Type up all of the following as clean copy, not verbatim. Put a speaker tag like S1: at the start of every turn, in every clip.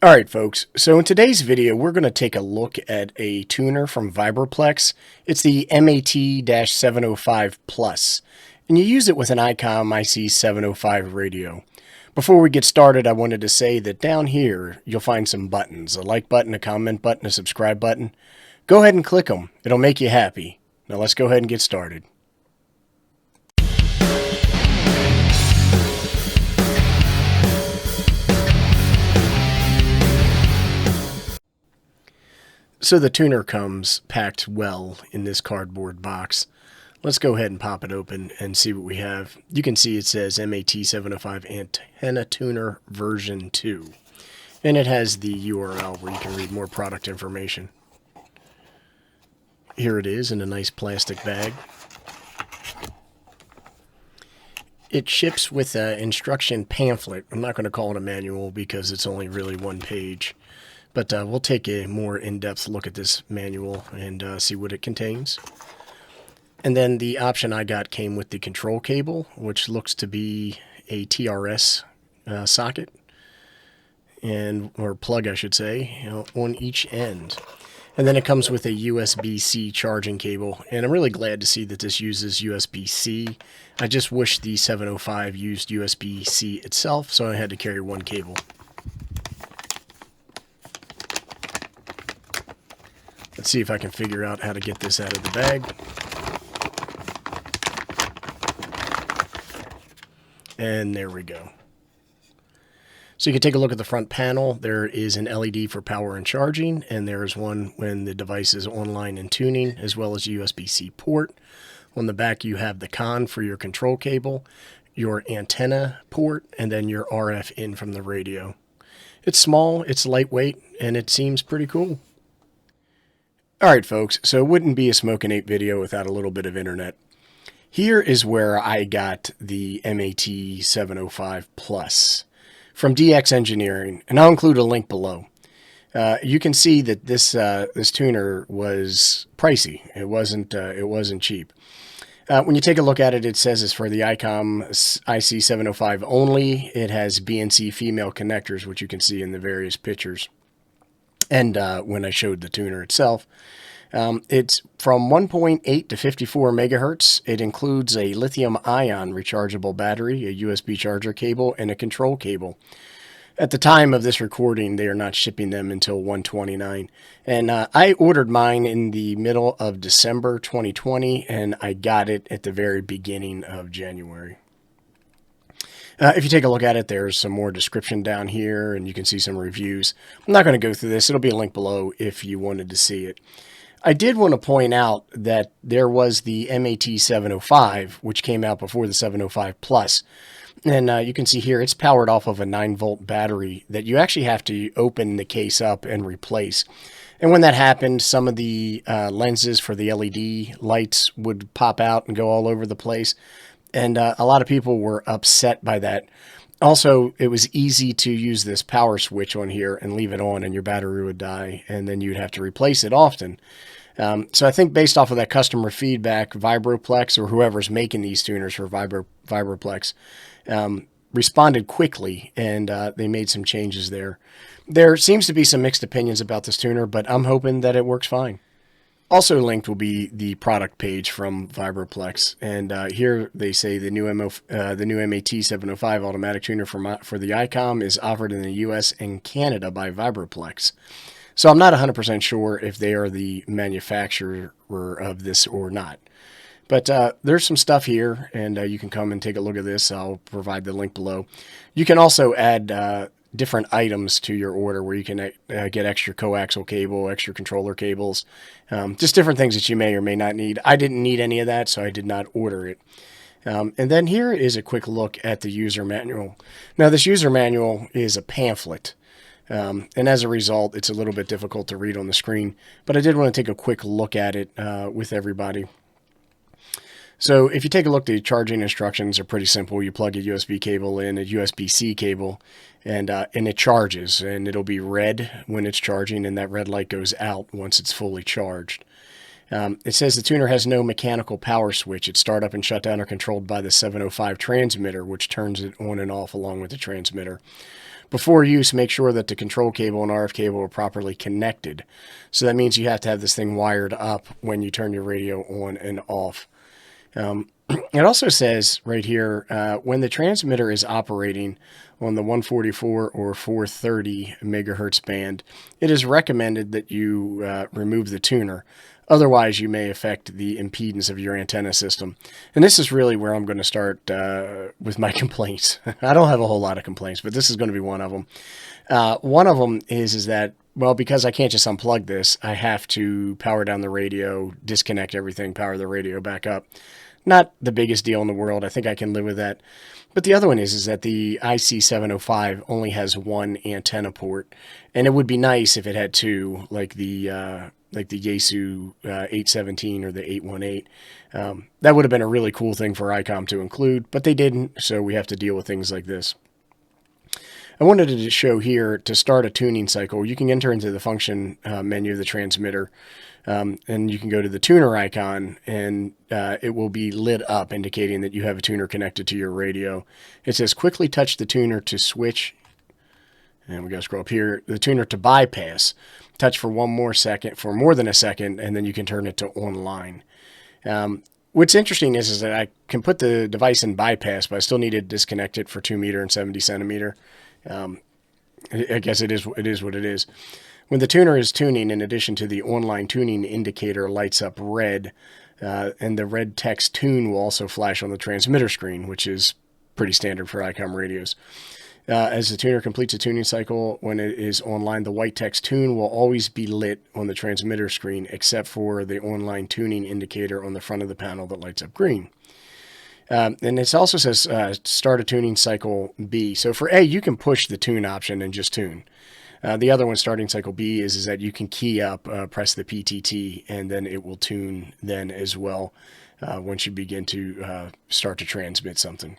S1: Alright folks, so in today's video we're going to take a look at a tuner from Vibroplex. It's the mAT-705Plus, and you use it with an ICOM IC-705 radio. Before we get started, I wanted to say that down here you'll find some buttons, a like button, a comment button, a subscribe button. Go ahead and click them, it'll make you happy. Now let's go ahead and get started. So the tuner comes packed well in this cardboard box. Let's go ahead and pop it open and see what we have. You can see it says mAT-705 Antenna Tuner version 2. And it has the URL where you can read more product information. Here it is in a nice plastic bag. It ships with an instruction pamphlet. I'm not going to call it a manual because it's only really one page. But we'll take a more in-depth look at this manual and see what it contains. And then the option I got came with the control cable, which looks to be a TRS socket, or plug I should say, on each end. And then it comes with a USB-C charging cable, and I'm really glad to see that this uses USB-C. I just wish the 705 used USB-C itself, so I had to carry one cable. Let's see if I can figure out how to get this out of the bag. And there we go. So you can take a look at the front panel. There is an LED for power and charging, and there is one when the device is online and tuning, as well as a USB-C port. On the back you have the CON for your control cable, your antenna port, and then your RF in from the radio. It's small, it's lightweight, and it seems pretty cool. Alright folks, so it wouldn't be a SmokinApe video without a little bit of internet. Here is where I got the mAT-705Plus from DX Engineering, and I'll include a link below. You can see that this tuner was pricey. It wasn't cheap. When you take a look at it, it says it's for the ICOM IC-705 only. It has BNC female connectors, which you can see in the various pictures. And when I showed the tuner itself, it's from 1.8 to 54 megahertz. It includes a lithium-ion rechargeable battery, a USB charger cable, and a control cable. At the time of this recording, they are not shipping them until 1/29. And I ordered mine in the middle of December 2020, and I got it at the very beginning of January. If you take a look at it, there's some more description down here, and you can see some reviews. I'm not going to go through this. It'll be a link below if you wanted to see it. I did want to point out that there was the mAT-705, which came out before the 705 Plus. And you can see here, it's powered off of a 9-volt battery that you actually have to open the case up and replace. And when that happened, some of the lenses for the LED lights would pop out and go all over the place. And a lot of people were upset by that. Also, it was easy to use this power switch on here and leave it on and your battery would die, and then you'd have to replace it often. So I think based off of that customer feedback, Vibroplex, or whoever's making these tuners for Vibroplex, responded quickly, and they made some changes there. There seems to be some mixed opinions about this tuner, but I'm hoping that it works fine. Also linked will be the product page from Vibroplex, and here they say the new mAT-705 automatic tuner for the ICOM is offered in the US and Canada by Vibroplex. So I'm not 100% sure if they are the manufacturer of this or not. But there's some stuff here, and you can come and take a look at this. I'll provide the link below. You can also add different items to your order where you can get extra coaxial cable, extra controller cables, just different things that you may or may not need. I didn't need any of that, so I did not order it. And then here is a quick look at the user manual. Now this user manual is a pamphlet, and as a result it's a little bit difficult to read on the screen, but I did want to take a quick look at it with everybody. So if you take a look, the charging instructions are pretty simple. You plug a USB cable in, a USB-C cable, and it charges, and it'll be red when it's charging, and that red light goes out once it's fully charged. It says the tuner has no mechanical power switch. Its startup and shutdown are controlled by the 705 transmitter, which turns it on and off along with the transmitter. Before use, make sure that the control cable and RF cable are properly connected. So that means you have to have this thing wired up when you turn your radio on and off. It also says right here, when the transmitter is operating on the 144 or 430 megahertz band, it is recommended that you remove the tuner. Otherwise, you may affect the impedance of your antenna system. And this is really where I'm going to start with my complaints. I don't have a whole lot of complaints, but this is going to be one of them. One of them is that, well, because I can't just unplug this, I have to power down the radio, disconnect everything, power the radio back up. Not the biggest deal in the world. I think I can live with that. But the other one is that the IC-705 only has one antenna port, and it would be nice if it had two, like the Yaesu 817 or the 818. That would have been a really cool thing for ICOM to include, but they didn't, so we have to deal with things like this. I wanted to show here, to start a tuning cycle, you can enter into the function menu of the transmitter, and you can go to the tuner icon, and it will be lit up, indicating that you have a tuner connected to your radio. It says, quickly touch the tuner to switch, and we got to scroll up here, the tuner to bypass. Touch for one more second, for more than a second, and then you can turn it to online. What's interesting is that I can put the device in bypass, but I still need to disconnect it for 2 meter and 70 centimeter. I guess it is what it is. When the tuner is tuning, in addition to the online tuning indicator lights up red, and the red text tune will also flash on the transmitter screen, which is pretty standard for ICOM radios. As the tuner completes a tuning cycle, when it is online, the white text tune will always be lit on the transmitter screen, except for the online tuning indicator on the front of the panel that lights up green. And it also says start a tuning cycle B. So for A, you can push the tune option and just tune. The other one, starting cycle B, is that you can key up, press the PTT, and then it will tune then as well once you begin to start to transmit something.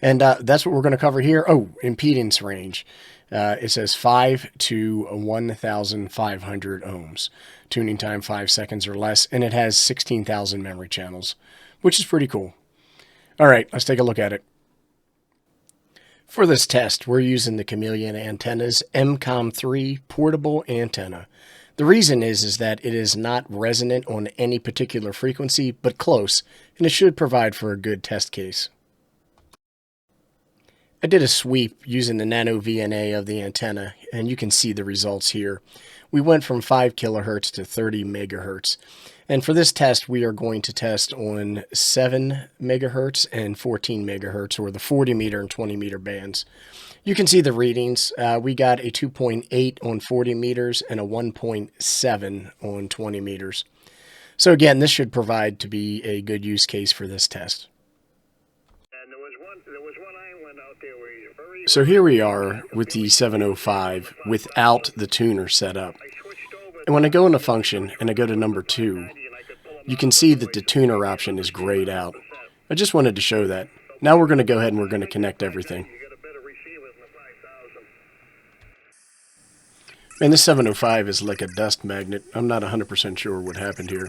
S1: And that's what we're going to cover here. Oh, impedance range. It says 5 to 1,500 ohms. Tuning time 5 seconds or less, and it has 16,000 memory channels, which is pretty cool. All right, let's take a look at it. For this test, we're using the Chameleon Antenna's MCOM3 portable antenna. The reason is that it is not resonant on any particular frequency, but close, and it should provide for a good test case. I did a sweep using the nano VNA of the antenna, and you can see the results here. We went from 5 kilohertz to 30 megahertz. And for this test, we are going to test on 7 megahertz and 14 megahertz, or the 40 meter and 20 meter bands. You can see the readings. We got a 2.8 on 40 meters and a 1.7 on 20 meters. So again, this should provide to be a good use case for this test. So here we are with the 705 without the tuner set up. And when I go into function and I go to number 2, you can see that the tuner option is grayed out. I just wanted to show that. Now we're going to go ahead and we're going to connect everything. And this 705 is like a dust magnet. I'm not 100% sure what happened here.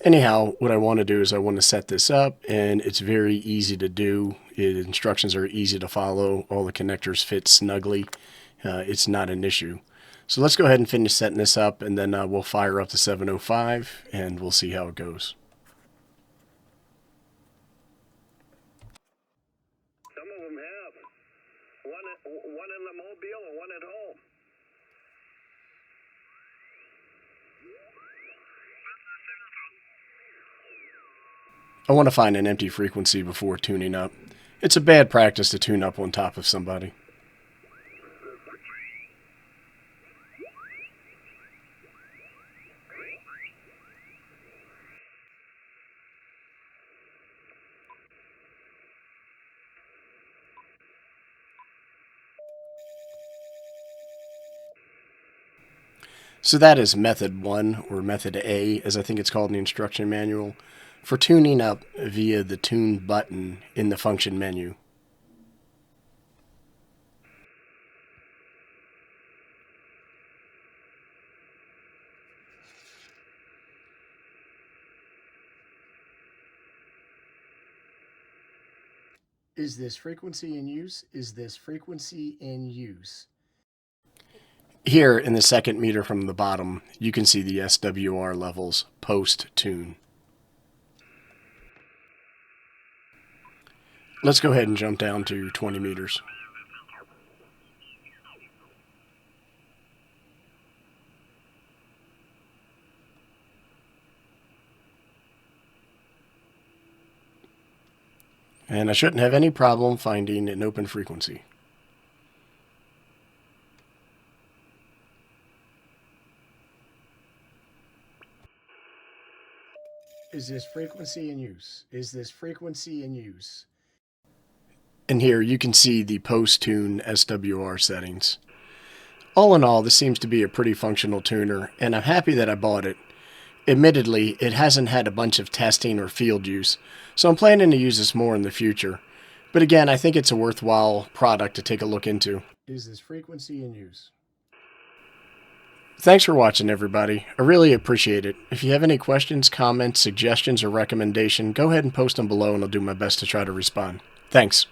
S1: Anyhow, what I want to do is I want to set this up, and it's very easy to do. The instructions are easy to follow. All the connectors fit snugly. It's not an issue. So let's go ahead and finish setting this up, and then we'll fire up the 705, and we'll see how it goes.
S2: Some of them have. One in the mobile and one at home.
S1: I want to find an empty frequency before tuning up. It's a bad practice to tune up on top of somebody. So that is method 1, or method A, as I think it's called in the instruction manual, for tuning up via the tune button in the function menu. Is this frequency in use? Is this frequency in use? Here in the second meter from the bottom, you can see the SWR levels post-tune. Let's go ahead and jump down to 20 meters. And I shouldn't have any problem finding an open frequency. Is this frequency in use? Is this frequency in use? And here you can see the post-tune SWR settings. All in all, this seems to be a pretty functional tuner, and I'm happy that I bought it. Admittedly, it hasn't had a bunch of testing or field use, so I'm planning to use this more in the future. But again, I think it's a worthwhile product to take a look into. Is this frequency in use? Thanks for watching, everybody. I really appreciate it. If you have any questions, comments, suggestions, or recommendation, go ahead and post them below and I'll do my best to try to respond. Thanks.